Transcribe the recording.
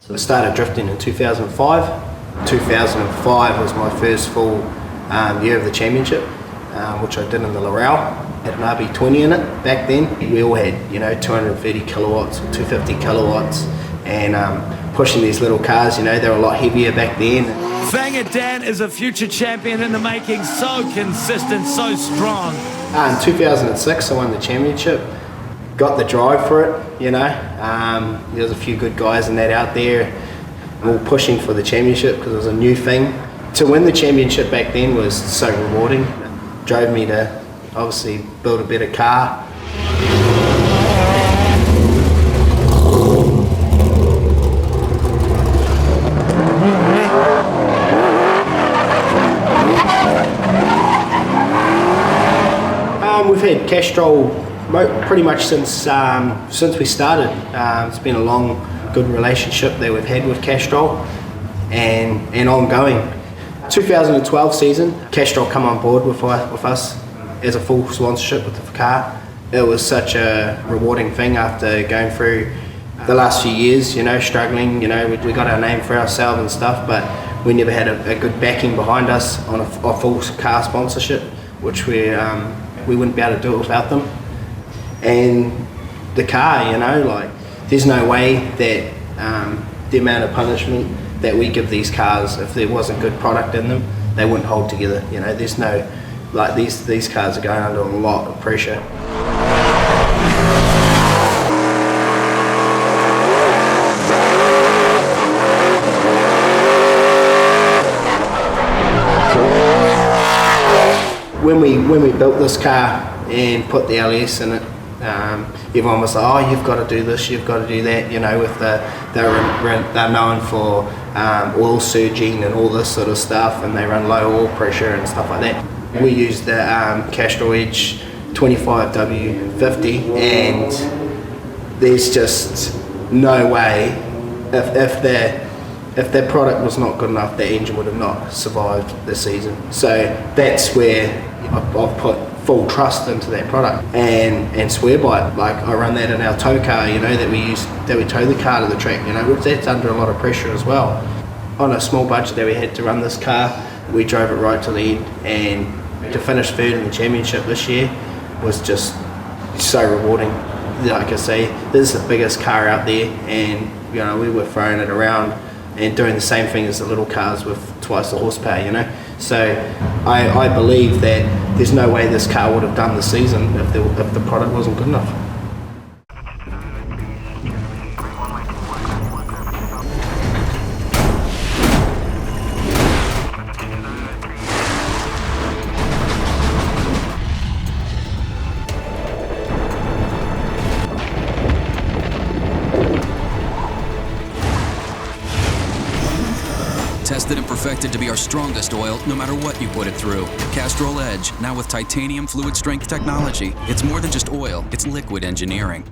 So I started drifting in 2005. 2005 was my first full year of the championship, which I did in the Laurel. Had an RB20 in it back then. We all had, 230 kilowatts or 250 kilowatts, and pushing these little cars, they were a lot heavier back then. Fanga Dan is a future champion in the making, so consistent, so strong. In 2006 I won the championship, got the drive for it, there was a few good guys in that out there, all pushing for the championship because it was a new thing. To win the championship back then was so rewarding. It drove me to obviously build a better car. We've had Castrol pretty much since we started. It's been a long, good relationship that we've had with Castrol and ongoing. 2012 season, Castrol come on board with us as a full sponsorship with the car. It was such a rewarding thing after going through the last few years, struggling. We got our name for ourselves and stuff, but we never had a good backing behind us on a full car sponsorship, which we wouldn't be able to do it without them. And the car, there's no way that the amount of punishment that we give these cars, if there wasn't good product in them, they wouldn't hold together. There's no, these cars are going under a lot of pressure. When we built this car and put the LS in it, everyone was like, oh, you've got to do this, you've got to do that, with they're known for oil surging and all this sort of stuff, and they run low oil pressure and stuff like that. We used the Castrol EDGE 25W50, and there's just no way, if their product was not good enough, their engine would have not survived the season. So that's where I've put full trust into that product and swear by it. I run that in our tow car, that we tow the car to the track, which that's under a lot of pressure as well. On a small budget that we had to run this car, we drove it right to the end, and to finish third in the championship this year was just so rewarding. Like I say, this is the biggest car out there, and we were throwing it around and doing the same thing as the little cars with twice the horsepower, So I believe that there's no way this car would have done the season if the product wasn't good enough. Tested and perfected to be our strongest oil, no matter what you put it through. Castrol EDGE, now with titanium fluid strength technology. It's more than just oil, it's liquid engineering.